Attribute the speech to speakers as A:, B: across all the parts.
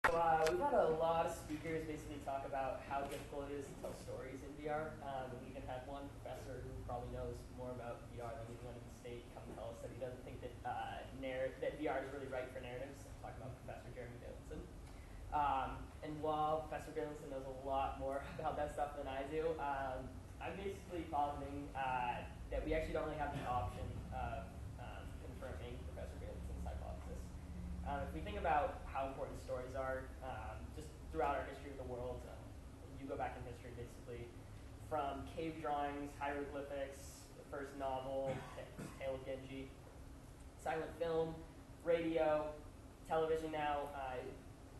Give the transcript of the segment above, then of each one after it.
A: We've had a lot of speakers basically talk about how difficult it is to tell stories in VR. We even had one professor who probably knows more about VR than anyone in the state come tell us that he doesn't think that that VR is really right for narratives. I'm talking about Professor Jeremy Bailenson. And while Professor Bailenson knows a lot more about that stuff than I do, I'm basically positing that we actually don't really have the option of confirming Professor Bailenson's hypothesis. If we think about how important stories are, just throughout our history of the world, you go back in history basically from cave drawings, hieroglyphics, the first novel, Tale of Genji, silent film, radio, television now.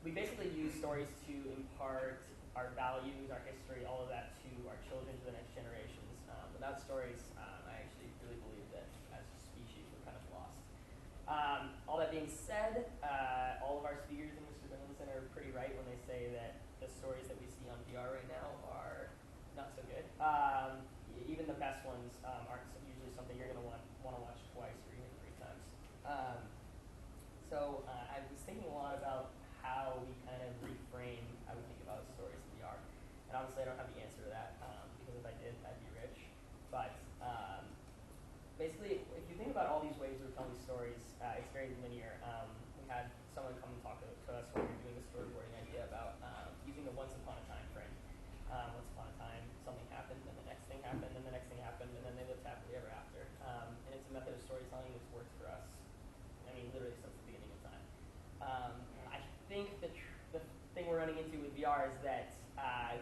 A: We basically use stories to impart our values, our history, all of that to our children, to the next generations. Without stories, I actually really believe that as a species we're kind of lost. All that being said, all of our speakers in Mr. Bailenson are pretty right when they say that the stories that we see on VR right now are not so good. Even the best ones aren't usually something you're going to want to watch twice or even 3 times. So I was thinking a lot about how we kind of reframe how we think about stories in VR. And obviously I don't have the answer to that because if I did, I'd be rich. But basically, if you think about all these ways we're telling stories, it's very linear. We had someone come and talk to us when we were doing the storyboarding idea about using the once upon a time frame. Once upon a time, something happened, and the next thing happened, and the next thing happened, and then they lived happily ever after. And it's a method of storytelling that's worked for us, I mean, literally since the beginning of time. I think the thing we're running into with VR is that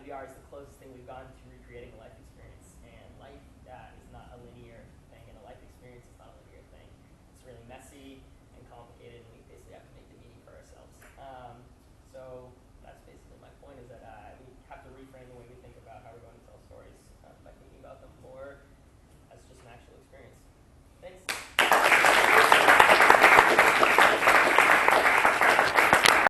A: VR is the closest thing we've gone to recreating a life experience. And life is not a linear thing, and a life experience is not a linear thing. It's really messy and complicated, and we